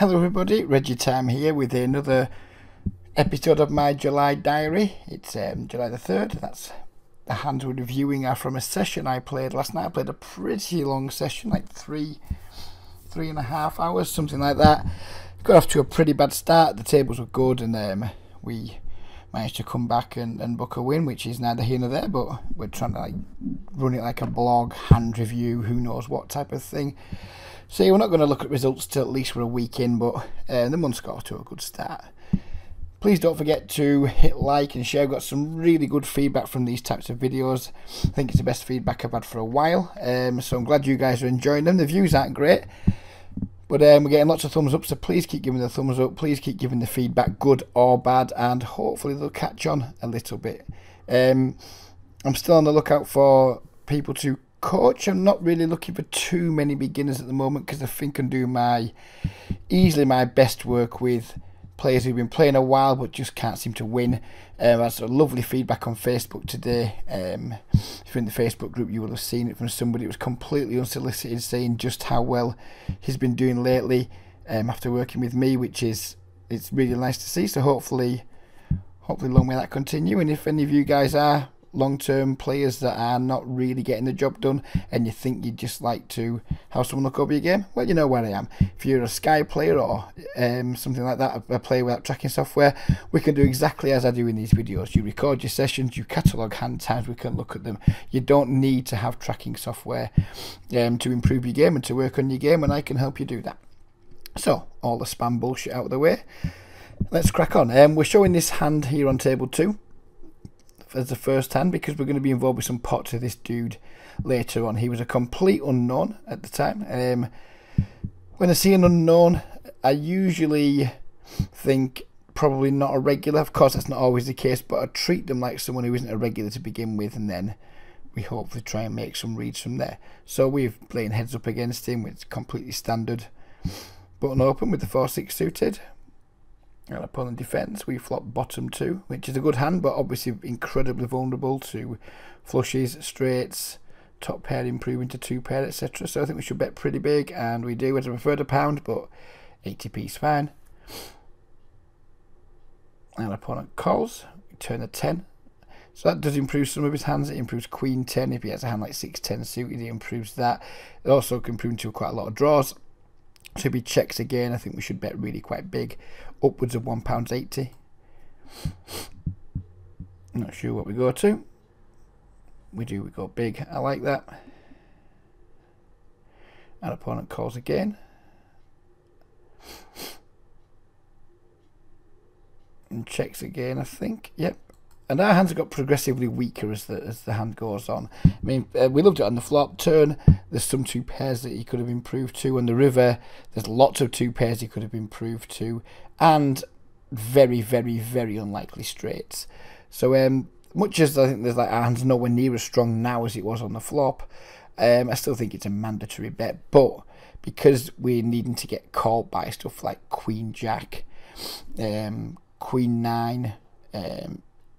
Hello everybody, RegiTime here with another episode of my July diary. It's July the 3rd. That's the hands we're reviewing are from a session I played last night. I played a pretty long session, like three and a half hours, something like that. Got off to a pretty bad start. The tables were good and we managed to come back and book a win, which is neither here nor there, but we're trying to run it like a blog, hand review, who knows what type of thing. So we're not going to look at results till at least we're a week in, but the month's got off to a good start. Please don't forget to hit like and share. I've got some really good feedback from these types of videos. I think it's the best feedback I've had for a while, so I'm glad you guys are enjoying them. The views aren't great, but we're getting lots of thumbs up, so please keep giving the thumbs up. Please keep giving the feedback, good or bad, and hopefully they'll catch on a little bit. I'm still on the lookout for people to coach. I'm not really looking for too many beginners at the moment because I think I can do easily my best work with players who've been playing a while but just can't seem to win. I had some lovely feedback on Facebook today. If you're in the Facebook group, you will have seen it from somebody who was completely unsolicited, saying just how well he's been doing lately after working with me, which it's really nice to see. So hopefully long may that continue. And if any of you guys are long-term players that are not really getting the job done and you think you'd just like to have someone look over your game, well, you know where I am. If you're a Sky player or something like that, a player without tracking software, we can do exactly as I do in these videos. You record your sessions, you catalogue hand times, we can look at them. You don't need to have tracking software to improve your game and to work on your game, and I can help you do that. So all the spam bullshit out of the way, let's crack on. We're showing this hand here on table 2 as the first hand because we're going to be involved with some pots with this dude later on. He was a complete unknown at the time. When I see an unknown, I usually think probably not a regular. Of course, that's not always the case, but I treat them like someone who isn't a regular to begin with, and then we hopefully try and make some reads from there. So we're playing heads up against him, which is completely standard. Button open with the 4-6 suited. And opponent defence, we flop bottom 2, which is a good hand, but obviously incredibly vulnerable to flushes, straights, top pair improving to 2 pair, etc. So I think we should bet pretty big, and we do. I'd have preferred a pound, but 80p is fine. And opponent calls, we turn a 10. So that does improve some of his hands. It improves Queen 10. If he has a hand like 6-10 suited, it improves that. It also can improve into quite a lot of draws. So if he checks again, I think we should bet really quite big, upwards of £1.80. Not sure what we go to. We go big. I like that. Our opponent calls again. And checks again, I think. Yep. And our hands have got progressively weaker as the hand goes on. I mean, we loved it on the flop turn. There's some 2 pairs that he could have improved to. On the river, there's lots of 2 pairs he could have improved to. And very, very, very unlikely straights. So much as I think there's our hands nowhere near as strong now as it was on the flop, I still think it's a mandatory bet. But because we're needing to get called by stuff like Queen Jack, Queen 9,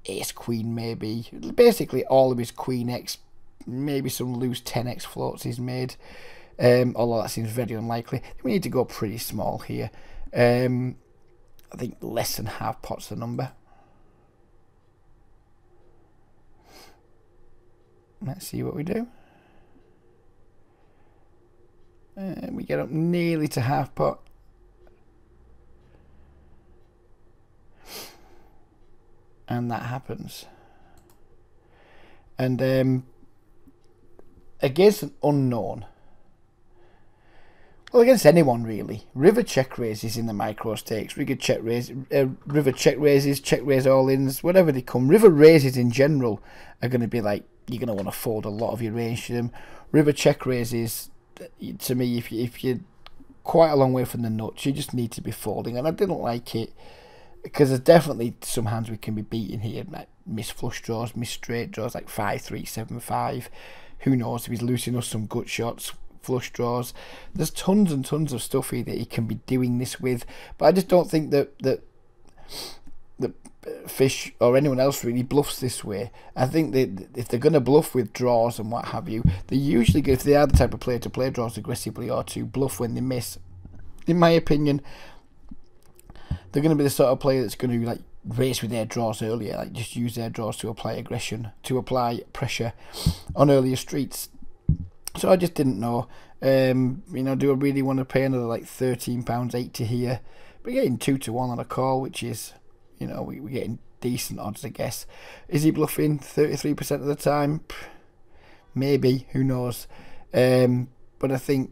Ace Queen maybe, basically all of his Queen X, maybe some loose 10x floats he's made, although that seems very unlikely. We need to go pretty small here. I think less than half pot's the number. Let's see what we do. We get up nearly to half pot. And that happens. And against an unknown, well, against anyone really, river check raises in the micro stakes, river check raises, check raise all-ins, whatever they come. River raises in general are going to be like, you're going to want to fold a lot of your range to them. River check raises, to me, if you're quite a long way from the nuts, you just need to be folding, and I didn't like it. Because there's definitely some hands we can be beating here, like miss flush draws, miss straight draws, like 5-3, 7-5. Who knows if he's losing us some gut shots, flush draws. There's tons and tons of stuff here that he can be doing this with. But I just don't think that Fish or anyone else really bluffs this way. I think that if they're going to bluff with draws and what have you, they usually go, if they are the type of player to play draws aggressively or to bluff when they miss. In my opinion, they're going to be the sort of player that's going to like race with their draws earlier, like just use their draws to apply aggression, to apply pressure on earlier streets. So I just didn't know, you know, do I really want to pay another like £13.80 here? We're getting 2-1 on a call, which is, you know, we're getting decent odds, I guess. Is he bluffing 33% of the time? Maybe, who knows? But I think,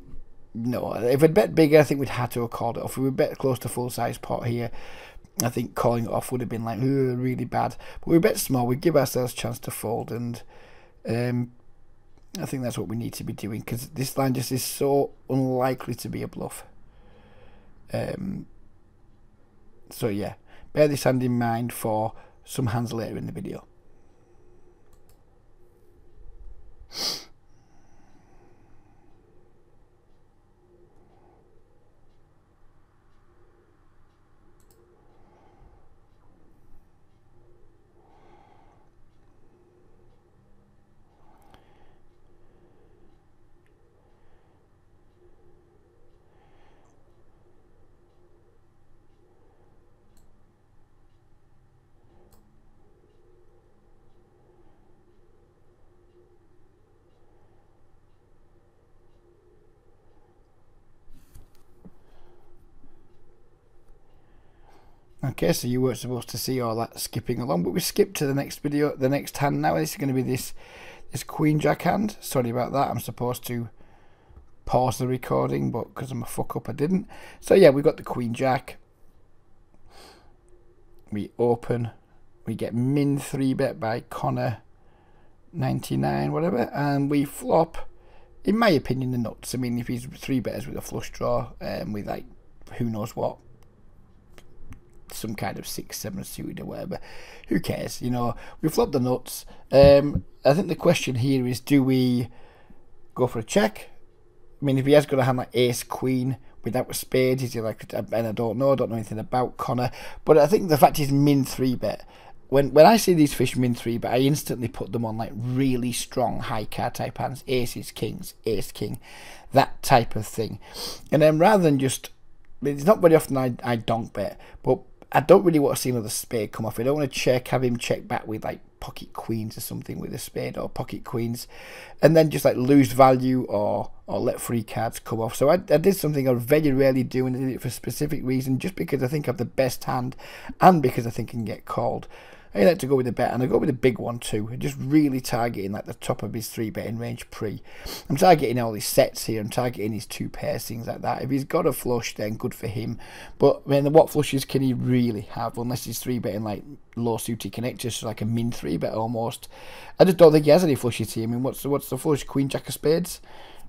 no, if we'd bet bigger, I think we'd had to have called it off. If we bet close to full size pot here, I think calling it off would have been like, really bad. But we bet small, we give ourselves a chance to fold, and I think that's what we need to be doing, because this line just is so unlikely to be a bluff. So yeah, bear this hand in mind for some hands later in the video. Okay, so you weren't supposed to see all that skipping along, but we skipped to the next video, the next hand now. This is going to be this Queen Jack hand. Sorry about that. I'm supposed to pause the recording, but because I'm a fuck up, I didn't. So yeah, we got the Queen Jack. We open. We get min 3-bet by Connor 99, whatever, and we flop. In my opinion, the nuts. I mean, if he's 3-betters with a flush draw, with like who knows what, some kind of 6-7 suited or whatever, who cares, you know, we flopped the nuts. I think the question here is, do we go for a check? I mean, if he has got a hand like ace queen without a spade, is he like, and I don't know anything about Connor, but I think the fact is min 3-bet. When I see these fish min 3-bet, I instantly put them on like really strong high card type hands, aces, kings, ace king, that type of thing. And then rather than just, it's not very often I donk bet, but I don't really want to see another spade come off. I don't want to have him check back with like pocket queens or something with a spade, or pocket queens, and then just like lose value or let free cards come off. So I did something I very rarely do, and I did it for a specific reason, just because I think I have the best hand and because I think I can get called. I like to go with a bet, and I go with a big one too, just really targeting like the top of his 3-betting range pre. I'm targeting all his sets here, I'm targeting his 2 pairs, things like that. If he's got a flush, then good for him, but I mean, what flushes can he really have unless he's 3-betting like low suited connectors, so like a min 3-bet almost. I just don't think he has any flushes here. I mean, what's the flush? Queen Jack of spades?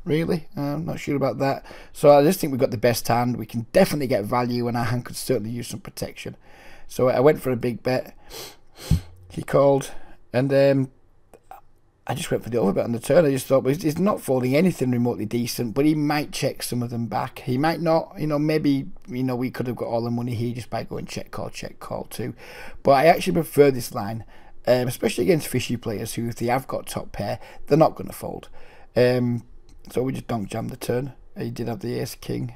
Really? I'm not sure about that. So I just think we've got the best hand. We can definitely get value, and our hand could certainly use some protection. So I went for a big bet. He called, and I just went for the overbet on the turn. I just thought, well, he's not folding anything remotely decent, but he might check some of them back. He might not, you know, maybe, you know, we could have got all the money here just by going check call too. But I actually prefer this line, especially against fishy players who, if they have got top pair, they're not going to fold. So we just donk jammed the turn. He did have the ace king,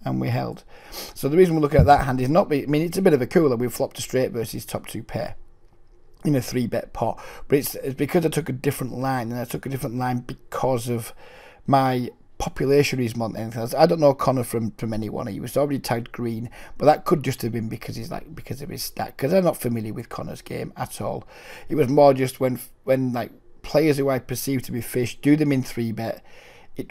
and we held. So the reason we're looking at that hand is not, I mean, it's a bit of a cooler. We've flopped a straight versus top 2 pair in a 3-bet pot, but it's because I took a different line, and I took a different line because of my population reason more than anything else. I don't know Connor from anyone. He was already tagged green, but that could just have been because he's like, because of his stack, because I'm not familiar with Connor's game at all. It was more just when like players who I perceive to be fish do them in 3-bet,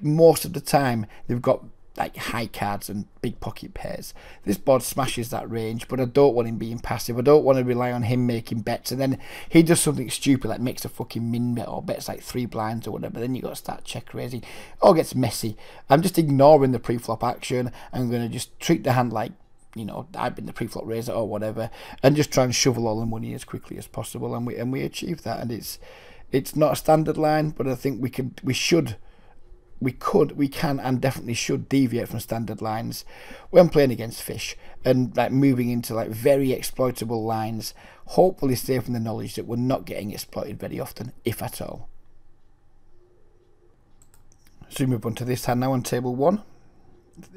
most of the time they've got like high cards and big pocket pairs. This board smashes that range, but I don't want him being passive. I don't want to rely on him making bets, and then he does something stupid like makes a fucking min bet or bets like 3 blinds or whatever. Then you got to start check raising. It all gets messy. I'm just ignoring the pre-flop action. I'm going to just treat the hand like, you know, I've been the pre-flop raiser or whatever, and just try and shovel all the money as quickly as possible, and we achieve that. And it's not a standard line, but I think we can and definitely should deviate from standard lines when playing against fish, and like moving into like very exploitable lines, hopefully safe in the knowledge that we're not getting exploited very often, if at all. So we move on to this hand now on table 1.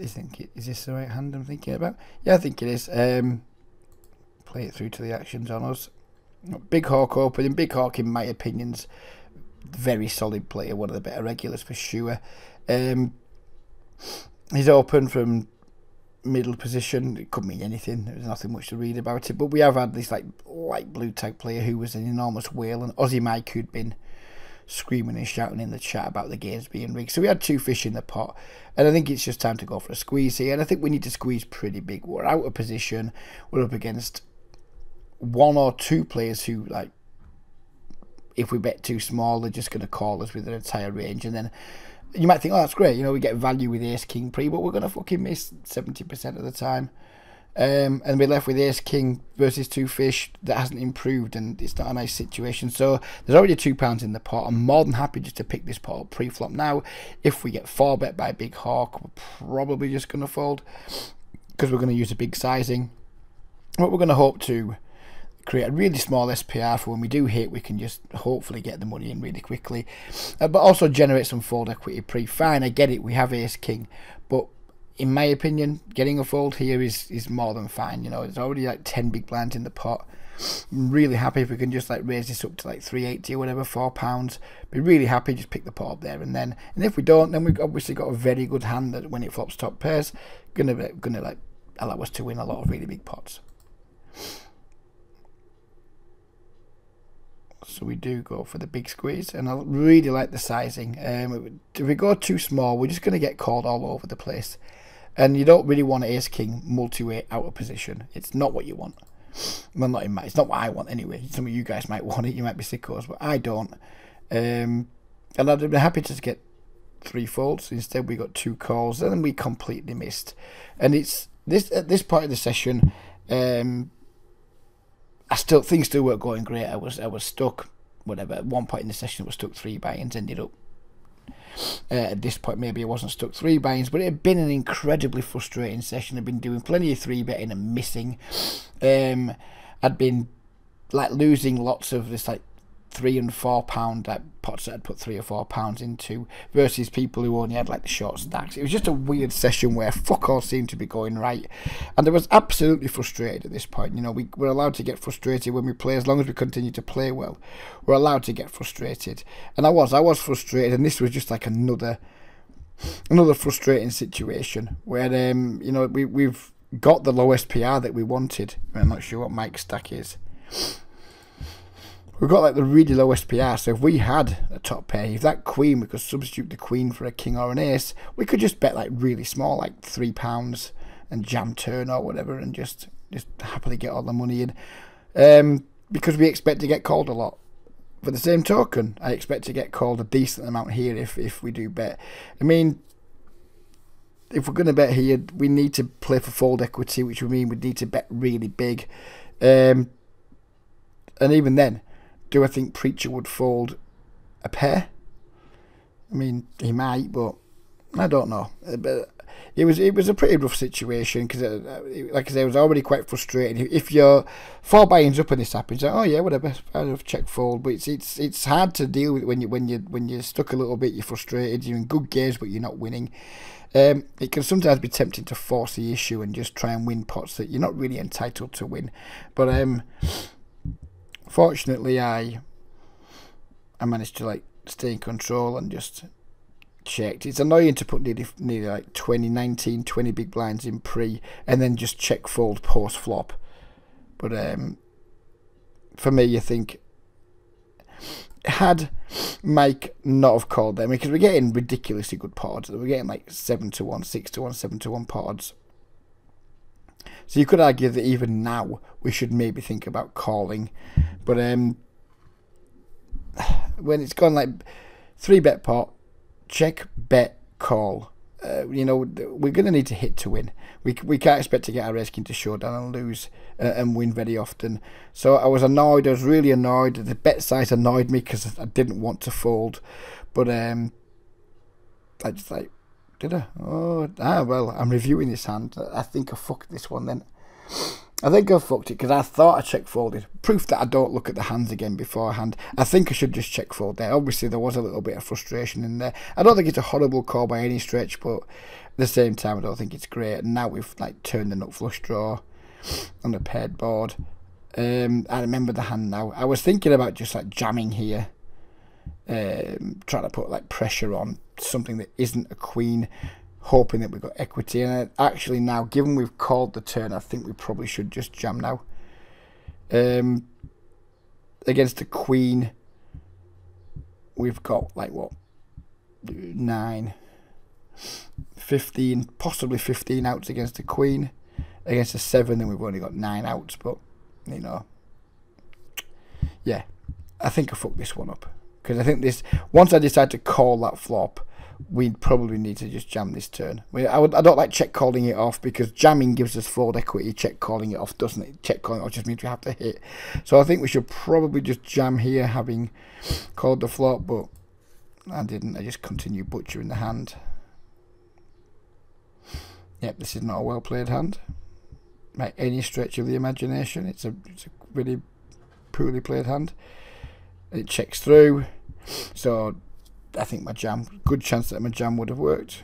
I think is this the right hand I'm thinking about? Yeah, I think it is. play it through to the actions on us. Big Hawk opening. Big Hawk, in my opinion's very solid player, one of the better regulars for sure. He's open from middle position. It could mean anything. There's nothing much to read about it. But we have had this like light blue tag player who was an enormous whale, and Aussie Mike, who'd been screaming and shouting in the chat about the games being rigged. So we had 2 fish in the pot, and I think it's just time to go for a squeeze here. And I think we need to squeeze pretty big. We're out of position. We're up against 1 or 2 players who, like, if we bet too small, they're just going to call us with their entire range. And then you might think, oh, that's great, you know, we get value with ace king pre, but we're going to fucking miss 70% of the time. And we're left with ace king versus 2 fish that hasn't improved, and it's not a nice situation. So there's already £2 in the pot. I'm more than happy just to pick this pot up pre-flop now. If we get 4-bet by Big Hawk, we're probably just going to fold because we're going to use a big sizing. What we're going to hope to create a really small SPR for when we do hit, we can just hopefully get the money in really quickly, but also generate some fold equity pre. Fine, I get it, we have ace king, but in my opinion, getting a fold here is more than fine. You know, there's already like 10 big blinds in the pot. I'm really happy if we can just like raise this up to like 380 or whatever, £4. Be really happy, just pick the pot up there, and if we don't, then we've obviously got a very good hand that when it flops top pairs, gonna like allow us to win a lot of really big pots. So we do go for the big squeeze, and I really like the sizing. If we go too small, we're just going to get called all over the place, and you don't really want ace king multi-way out of position. It's not what you want. Well, not in my, it's not what I want anyway. Some of you guys might want it, you might be sickos, but I don't. And I'd be happy to get 3 folds. Instead we got 2 calls, and then we completely missed. And it's this at this point of the session, things still weren't going great. I was stuck, whatever. At one point in the session I was stuck 3 buy-ins, ended up at this point maybe I wasn't stuck 3 buy-ins, but it had been an incredibly frustrating session. I'd been doing plenty of 3-betting and missing. I'd been like losing lots of this like £3 and £4 like pots that I'd put £3 or £4 into versus people who only had like the short stacks. It was just a weird session where fuck all seemed to be going right, and I was absolutely frustrated at this point. You know, we're allowed to get frustrated when we play, as long as we continue to play well. We're allowed to get frustrated, and I was frustrated, and this was just like another frustrating situation where you know, we've got the lowest PR that we wanted. I'm not sure what Mike's stack is. We've got like the really low SPR, so if we had a top pair, if that queen, we could substitute the queen for a king or an ace, we could just bet like really small, like £3 and jam turn or whatever, and just happily get all the money in, because we expect to get called a lot. For the same token, I expect to get called a decent amount here if we do bet. I mean, if we're going to bet here, we need to play for fold equity, which would mean we need to bet really big, and even then, do I think Preacher would fold a pair? I mean, he might, but I don't know. But it was a pretty rough situation because, like I said, I was already quite frustrated. If you're 4 buy-ins up and this happens, like, oh yeah, whatever, I'll check fold. But it's hard to deal with when you're stuck a little bit. You're frustrated. You're in good games, but you're not winning. It can sometimes be tempting to force the issue and just try and win pots that you're not really entitled to win. But fortunately, I managed to like stay in control and just checked. It's annoying to put nearly like 19, 20 big blinds in pre and then just check fold post flop. But for me, you think, had Mike not have called them, because we're getting ridiculously good pot odds. We're getting like 7-1, 6-1, 7-1 pot odds. So you could argue that even now we should maybe think about calling. But when it's gone like 3-bet pot, check, bet, call. You know, we're going to need to hit to win. We can't expect to get our ace king to showdown and lose and win very often. So I was annoyed. I was really annoyed. The bet size annoyed me because I didn't want to fold. But I just like, did I? Oh, well, I'm reviewing this hand. I think I fucked this one then. I think I fucked it because I thought I check folded. Proof that I don't look at the hands again beforehand. I think I should just check fold there. Obviously, there was a little bit of frustration in there. I don't think it's a horrible call by any stretch, but at the same time, I don't think it's great. And now we've like turned the nut flush draw on the paired board. I remember the hand now. I was thinking about just like jamming here, trying to put like pressure on something that isn't a queen, hoping that we've got equity. And actually now, given we've called the turn, I think we probably should just jam now. Against the queen, we've got like what, 9, 15, possibly 15 outs against the queen. Against a 7, then we've only got 9 outs, but you know, yeah, I think I fucked this one up, because I think this, once I decide to call that flop, we'd probably need to just jam this turn. I don't like check calling it off, because jamming gives us fold equity, check calling it off doesn't it? Check calling it off just means we have to hit. So I think we should probably just jam here, having called the flop, but I didn't. I just continued butchering the hand. Yep, this is not a well played hand by any stretch of the imagination. It's a really poorly played hand. It checks through, so I think my jam, good chance that my jam would have worked.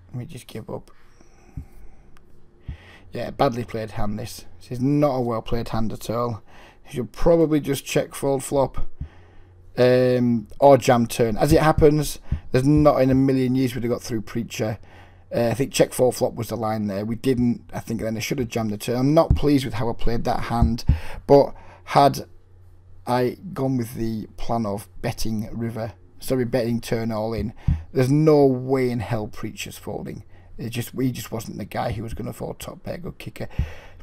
Let me just give up. Yeah, badly played hand this. This is not a well played hand at all. You should probably just check fold flop. Or jam turn. As it happens, there's not in a million years we'd have got through Preacher. I think check fold flop was the line there. We didn't. I think then I should have jammed the turn. I'm not pleased with how I played that hand, but had I gone with the plan of betting river, sorry, betting turn all in, there's no way in hell Preacher's folding. He just wasn't the guy who was going to fold top pair, good kicker.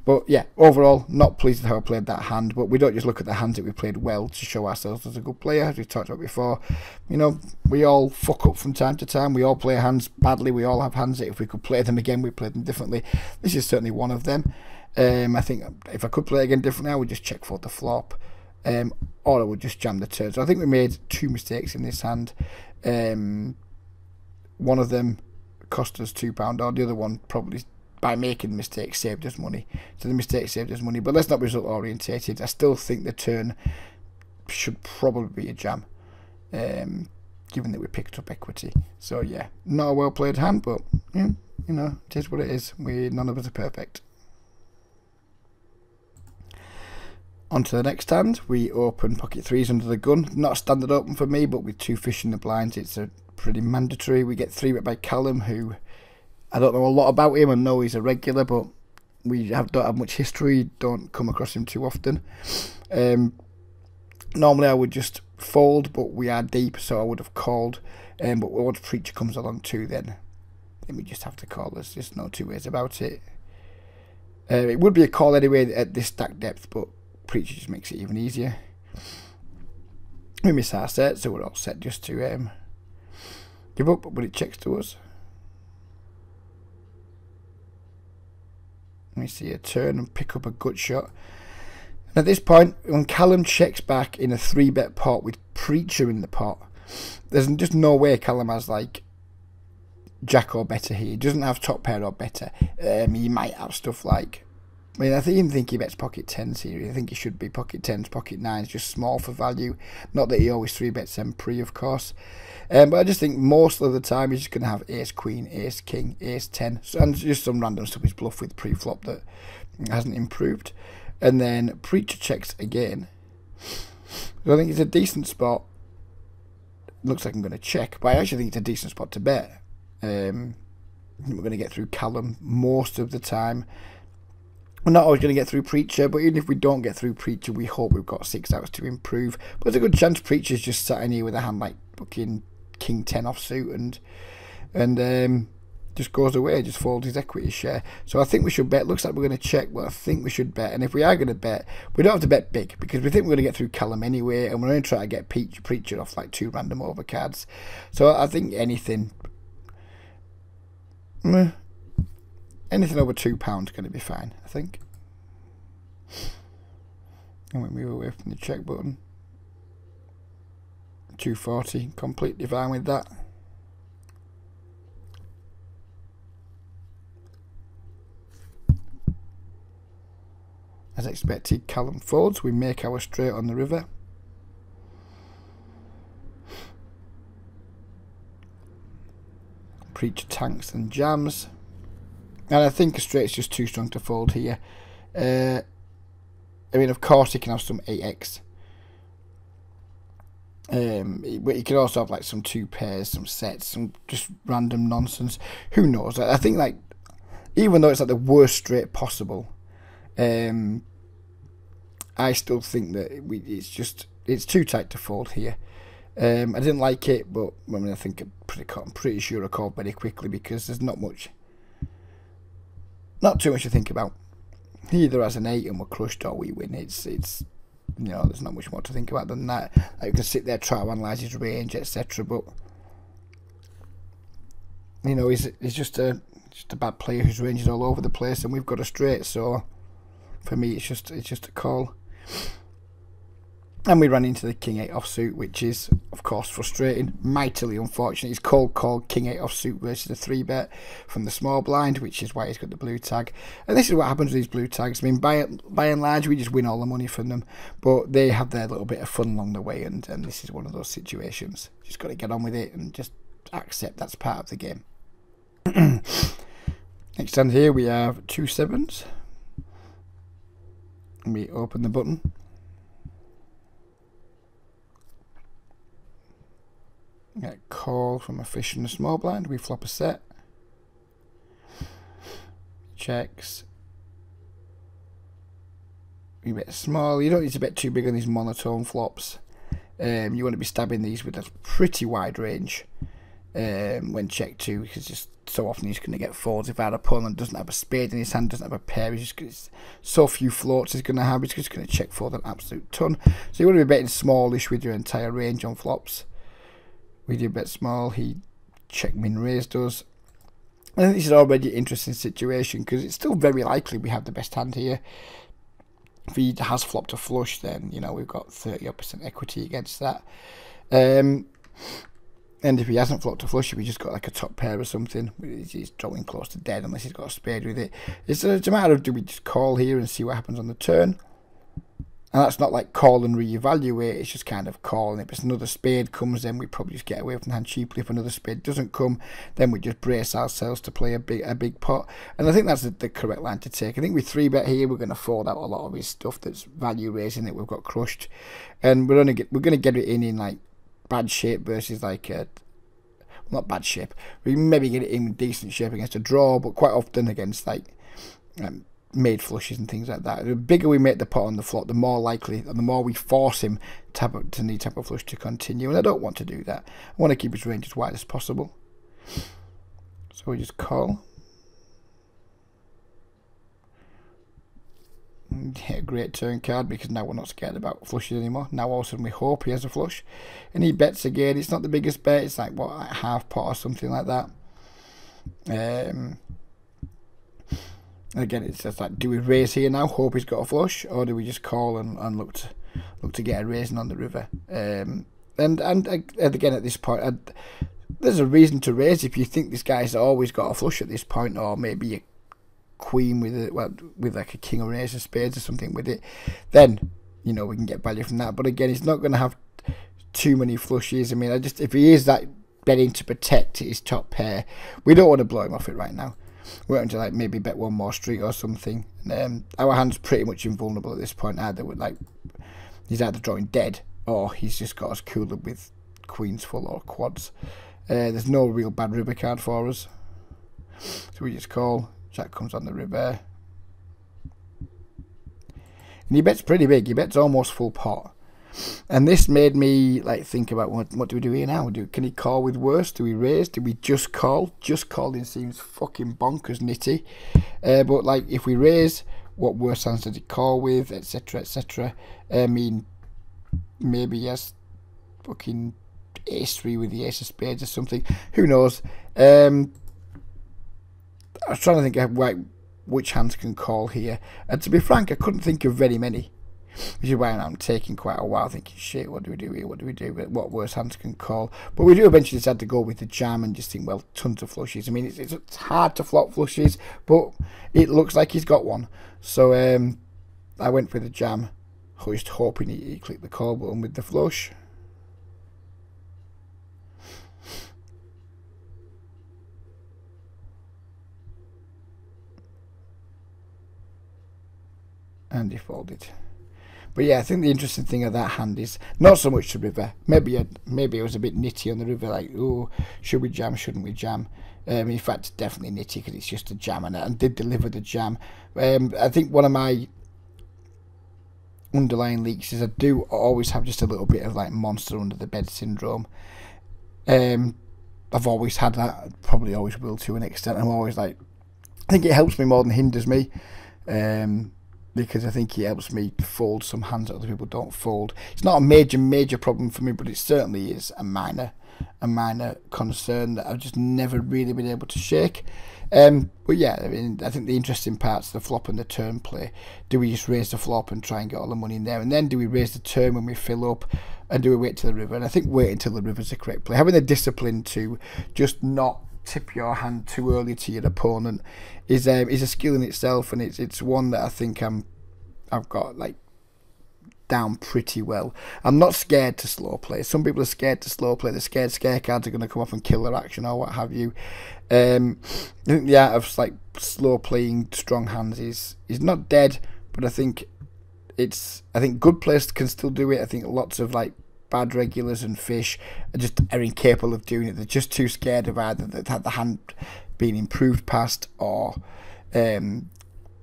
But yeah, overall, not pleased with how I played that hand. But we don't just look at the hands that we played well to show ourselves as a good player, as we talked about before. You know, we all fuck up from time to time. We all play hands badly. We all have hands that if we could play them again, we'd play them differently. This is certainly one of them. I think if I could play again differently, I would just check for the flop. Or I would just jam the turn. So I think we made 2 mistakes in this hand. One of them cost us £2, or the other one probably, by making mistakes, saved us money. So the mistake saved us money, but let's not be result orientated. I still think the turn should probably be a jam, given that we picked up equity. So yeah, not a well played hand, but yeah, you know, it is what it is. None of us are perfect. On to the next hand. We open pocket 3s under the gun. Not a standard open for me, but with 2 fish in the blinds, it's a pretty mandatory. We get 3-bet by Callum, who I don't know a lot about him. I know he's a regular, but we don't have much history, don't come across him too often. Normally I would just fold, but we are deep, so I would have called. But once Preacher comes along too, then we just have to call. There's just no two ways about it. It would be a call anyway at this stack depth, but Preacher just makes it even easier. We miss our set, so we're all set just to give up, but it checks to us. Let me see a turn and pick up a gut shot. And at this point, when Callum checks back in a 3-bet pot with Preacher in the pot, there's just no way Callum has like jack or better here. He doesn't have top pair or better. He might have stuff like, I mean, I even think he bets pocket 10s here. I think he should be pocket 10s, pocket 9s, just small for value. Not that he always 3-bets them pre, of course. But I just think most of the time he's just going to have ace queen, ace king, ace 10, and just some random stuff he's bluff with pre-flop that hasn't improved. And then Preacher checks again. So I think it's a decent spot. Looks like I'm going to check, but I actually think it's a decent spot to bet. I think we're going to get through Callum most of the time. We're not always going to get through Preacher, but even if we don't get through Preacher, we hope we've got 6 outs to improve. But there's a good chance Preacher's just sat in here with a hand like fucking King 10 offsuit and just goes away, just folds his equity share. So I think we should bet. Looks like we're going to check, but I think we should bet. And if we are going to bet, we don't have to bet big, because we think we're going to get through Callum anyway, and we're going to try to get Preacher off like 2 random overcards. So I think anything over £2 is going to be fine, I think. And we move away from the check button. 240, completely fine with that. As expected, Callum folds. We make our straight on the river. creature tanks and jams. And I think a straight's just too strong to fold here. I mean, of course, he can have some 8x. But you can also have like some 2 pairs, some sets, some just random nonsense. Who knows? I think like, even though it's like the worst straight possible, I still think that it's too tight to fold here. I didn't like it, but I mean, I think I'm pretty sure I called very quickly because there's not too much to think about. He either has an 8 and we're crushed, or we win. It's you know, there's not much more to think about than that. Like, you can sit there, try to analyse his range, etc. But you know, he's just a bad player whose range is all over the place, and we've got a straight. So for me, it's just a call. And we ran into the King 8 offsuit, which is, of course, frustrating. Mightily unfortunate. He's called King 8 offsuit versus a 3-bet from the small blind, which is why he's got the blue tag. And this is what happens with these blue tags. I mean, by and large, we just win all the money from them. But they have their little bit of fun along the way, and this is one of those situations. Just got to get on with it and just accept that's part of the game. Next hand here, we have 2 7s. And we open the button. Get a call from a fish in the small blind. We flop a set. Checks. We bet small. You don't need to bet too big on these monotone flops. You want to be stabbing these with a pretty wide range when check 2, because just so often he's going to get folds. If our opponent doesn't have a spade in his hand, doesn't have a pair, he's just gonna, so few floats he's going to have, he's just going to check fold an absolute ton. So you want to be betting smallish with your entire range on flops. We did bet small, he check min raised us. I think this is already an interesting situation because it's still very likely we have the best hand here. If he has flopped a flush, then you know we've got 30% equity against that. And if he hasn't flopped a flush, if he just got like a top pair or something, he's drawing close to dead unless he's got a spade with it. It's a matter of, do we just call here and see what happens on the turn? And that's not like call and reevaluate, it's just kind of call. And if it's another spade comes, then we probably just get away from the hand cheaply. If another spade doesn't come, then we just brace ourselves to play a big pot. And I think that's the correct line to take. I think with 3-bet here, we're going to fold out a lot of his stuff that's value raising that we've got crushed. And we're going to get it in like bad shape versus like a, not bad shape. We maybe get it in decent shape against a draw, but quite often against like made flushes and things like that. The bigger we make the pot on the flop, the more likely and the more we force him to need to have a flush to continue. And I don't want to do that. I want to keep his range as wide as possible. So we just call. Hit a great turn card because now we're not scared about flushes anymore. Now all of a sudden we hope he has a flush. And he bets again. It's not the biggest bet. It's like, what, like half pot or something like that. Again, it's just like, do we raise here now, hope he's got a flush, or do we just call and look to get a raising on the river? And again, at this point, there's a reason to raise if you think this guy's always got a flush at this point, or maybe a queen with like a king or ace of spades or something with it. Then you know we can get value from that. But again, he's not going to have too many flushes. I mean, if he is that betting to protect his top pair, we don't want to blow him off it right now. We're going to like maybe bet one more street or something. Our hand's pretty much invulnerable at this point. Either with like he's either drawing dead or he's just got us cooled with queens full or quads. There's no real bad river card for us, so we just call. Jack comes on the river, and he bets pretty big. He bets almost full pot. And this made me like think about what do we do here now? Can he call with worse? Do we raise? Do we just call? Just calling seems fucking bonkers nitty. But like if we raise, what worse hands does he call with, etc, etc. I mean, maybe he has fucking ace-3 with the ace of spades or something. Who knows? I was trying to think of which hands can call here, and to be frank, I couldn't think of very many. Which is why I'm taking quite a while thinking, shit, what do we do here? What do we do? But what worse hands can call? But we do eventually decide to go with the jam and just think, well, tons of flushes. I mean, it's hard to flop flushes, but it looks like he's got one. So I went for the jam, just hoping he clicked the call button with the flush. And he folded. But yeah, I think the interesting thing of that hand is not so much the river. Maybe it was a bit nitty on the river, like, oh, should we jam, shouldn't we jam? In fact, definitely nitty because it's just a jam, and did deliver the jam. I think one of my underlying leaks is I do always have just a little bit of like monster under the bed syndrome. I've always had that, probably always will to an extent. I'm always like, I think it helps me more than hinders me. Because I think it helps me fold some hands that other people don't fold. It's not a major problem for me, but it certainly is a minor concern that I've just never really been able to shake. But yeah, I mean, I think the interesting part's the flop and the turn play. Do we just raise the flop and try and get all the money in there, and then do we raise the turn when we fill up, and do we wait till the river? And I think waiting till the river's the correct play. Having the discipline to just not tip your hand too early to your opponent is a skill in itself, and it's one that I think I've got like down pretty well. I'm not scared to slow play. Some people are scared to slow play. They're scared scare cards are going to come off and kill their action or what have you. I think the art of like slow playing strong hands is not dead, but I think good players can still do it. I think lots of like bad regulars and fish are incapable of doing it. They're just too scared of either that the hand being improved past or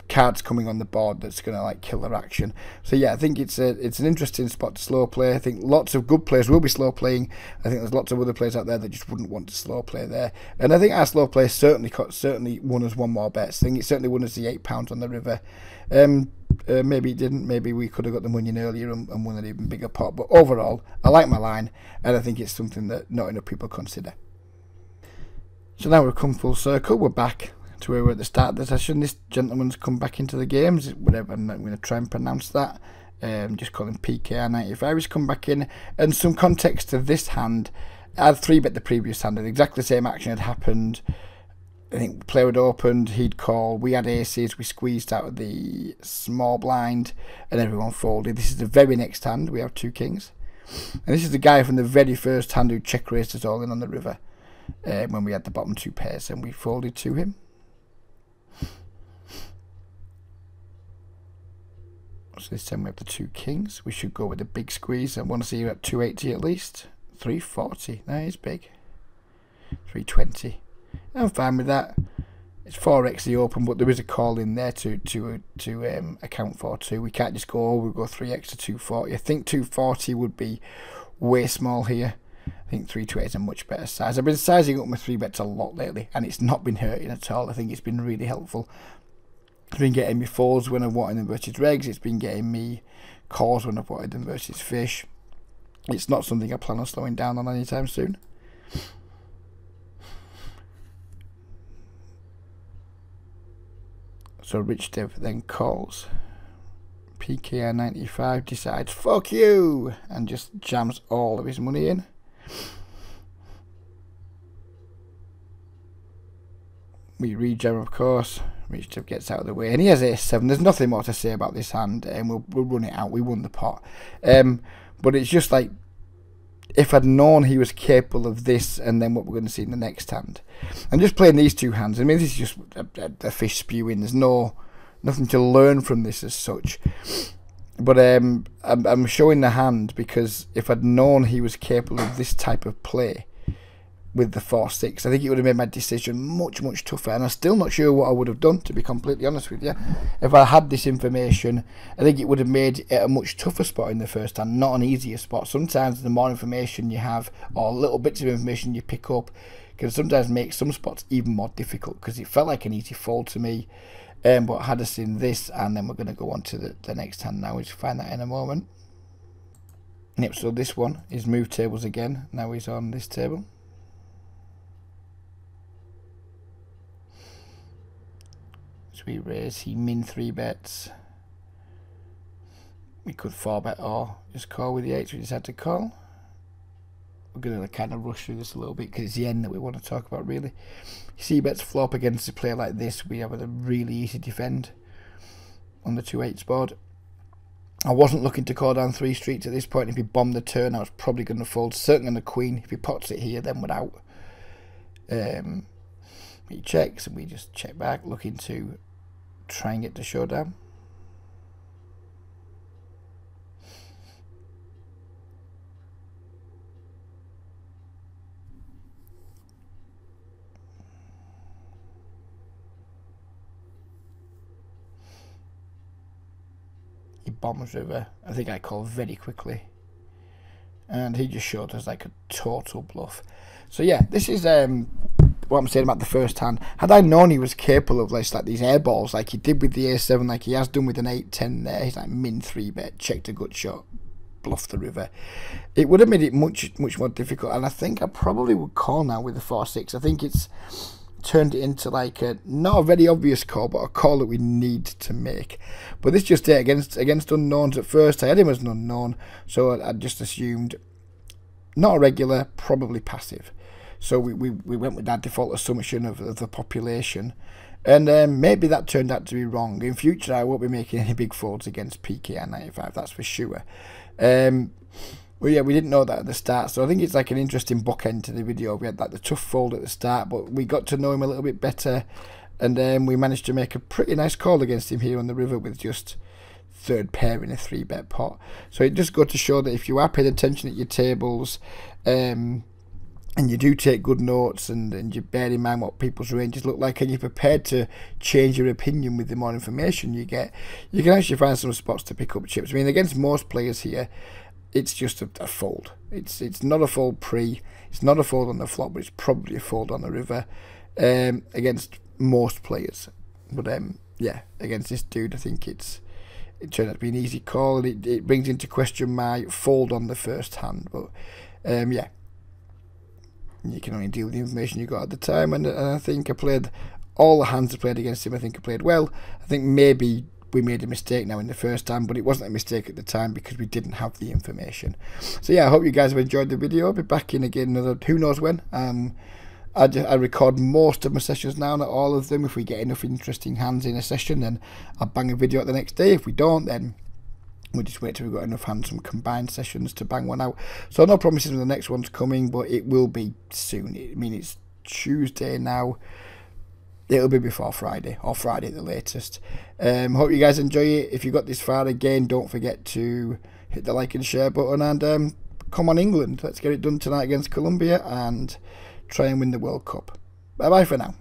cards coming on the board that's going to like kill their action. So yeah, I think it's an interesting spot to slow play. I think lots of good players will be slow playing. I think there's lots of other players out there that just wouldn't want to slow play there. And I think our slow play certainly won us one more bet. I think it certainly won us the £8 on the river. Maybe it didn't. Maybe we could have got the money in earlier and won an even bigger pot. But overall, I like my line, and I think it's something that not enough people consider. So now we've come full circle. We're back to where we were at the start of the session. This gentleman's come back into the games, whatever, I'm not going to try and pronounce that. Just call him PKR95. He's come back in, and some context to this hand. I had 3-bet the previous hand, and exactly the same action had happened. I think the player had opened, he'd call, we had aces, we squeezed out of the small blind, and everyone folded. This is the very next hand, we have 2 kings. And this is the guy from the very first hand who check raised us all in on the river, when we had the bottom 2 pairs, and we folded to him. So this time we have the 2 kings. We should go with a big squeeze. I want to see you at 280 at least. 340. That is big. 320. I'm fine with that. It's 4x the open, but there is a call in there to account for too. We can't just go, oh, we'll go 3x to 240. I think 240 would be way small here. I think 320 is a much better size. I've been sizing up my 3-bets a lot lately, and it's not been hurting at all. I think it's been really helpful. It's been getting me folds when I've wanted them versus regs. It's been getting me calls when I've wanted them versus fish. It's not something I plan on slowing down on anytime soon. So Rich Dev then calls. PKR95 decides, fuck you, and just jams all of his money in. We rejam, of course. Rich Dev gets out of the way, and he has ace-7. There's nothing more to say about this hand, and we'll run it out. We won the pot. But it's just like, if I'd known he was capable of this, and then what we're going to see in the next hand. I'm just playing these 2 hands. I mean, this is just a fish spewing. There's nothing to learn from this as such. But I'm showing the hand because if I'd known he was capable of this type of play with the 4-6, I think it would have made my decision much tougher, and I'm still not sure what I would have done, to be completely honest with you. If I had this information, I think it would have made it a much tougher spot in the first hand, not an easier spot. Sometimes the more information you have, or little bits of information you pick up, can sometimes make some spots even more difficult, because it felt like an easy fold to me. But had I seen this, and then we're going to go on to the next hand now. We'll find that in a moment. Yep, so this one is moved tables again. Now he's on this table. So we raise, he min 3-bets. We could 4-bet or just call with the 8, we just had to call. We're going to kind of rush through this a little bit because it's the end that we want to talk about, really. C-bets flop against a player like this, we have a really easy defend on the 2-8s board. I wasn't looking to call down 3 streets at this point. If he bombed the turn, I was probably going to fold, certainly on the queen. If he pots it here, then we're out. He checks, and we just check back, looking to try and get to showdown. bombs river. I think I called very quickly. And he just showed us like a total bluff. So yeah, this is what I'm saying about the first hand. Had I known he was capable of like these air balls like he did with the A7, like he has done with an 8-10 there, he's like min 3-bet, checked a good shot, bluffed the river, it would have made it much more difficult. And I think I probably would call now with the 4-6. I think it's turned it into like a not a very obvious call, but a call that we need to make. But this just against unknowns. At first I had him as an unknown, so I just assumed not a regular, probably passive. So we went with that default assumption of the population, and maybe that turned out to be wrong. In future I won't be making any big folds against PKR 95, that's for sure. Well, yeah, we didn't know that at the start, so I think it's like an interesting bookend to the video. We had like the tough fold at the start, but we got to know him a little bit better, and we managed to make a pretty nice call against him here on the river with just third pair in a 3-bet pot. So it just goes to show that if you are paying attention at your tables, and you do take good notes, and you bear in mind what people's ranges look like, and you're prepared to change your opinion with the more information you get, you can actually find some spots to pick up chips. I mean, against most players here, it's just a fold. It's not a fold pre, it's not a fold on the flop, but it's probably a fold on the river against most players. But yeah, against this dude, I think it turned out to be an easy call, and it brings into question my fold on the first hand. But yeah, you can only deal with the information you got at the time, and I think I played all the hands I played against him. I think I played well. I think maybe we made a mistake now in the first time, but it wasn't a mistake at the time because we didn't have the information. So yeah, I hope you guys have enjoyed the video. I'll be back in again another who knows when. I record most of my sessions now, not all of them. If we get enough interesting hands in a session, then I'll bang a video out the next day. If we don't, then we'll just wait till we've got enough hands from combined sessions to bang one out. So no promises when the next one's coming, but it will be soon. I mean, it's Tuesday now. It'll be before Friday, or Friday at the latest. Hope you guys enjoy it. If you got this far, again, don't forget to hit the like and share button, and come on England. Let's get it done tonight against Colombia and try and win the World Cup. Bye bye for now.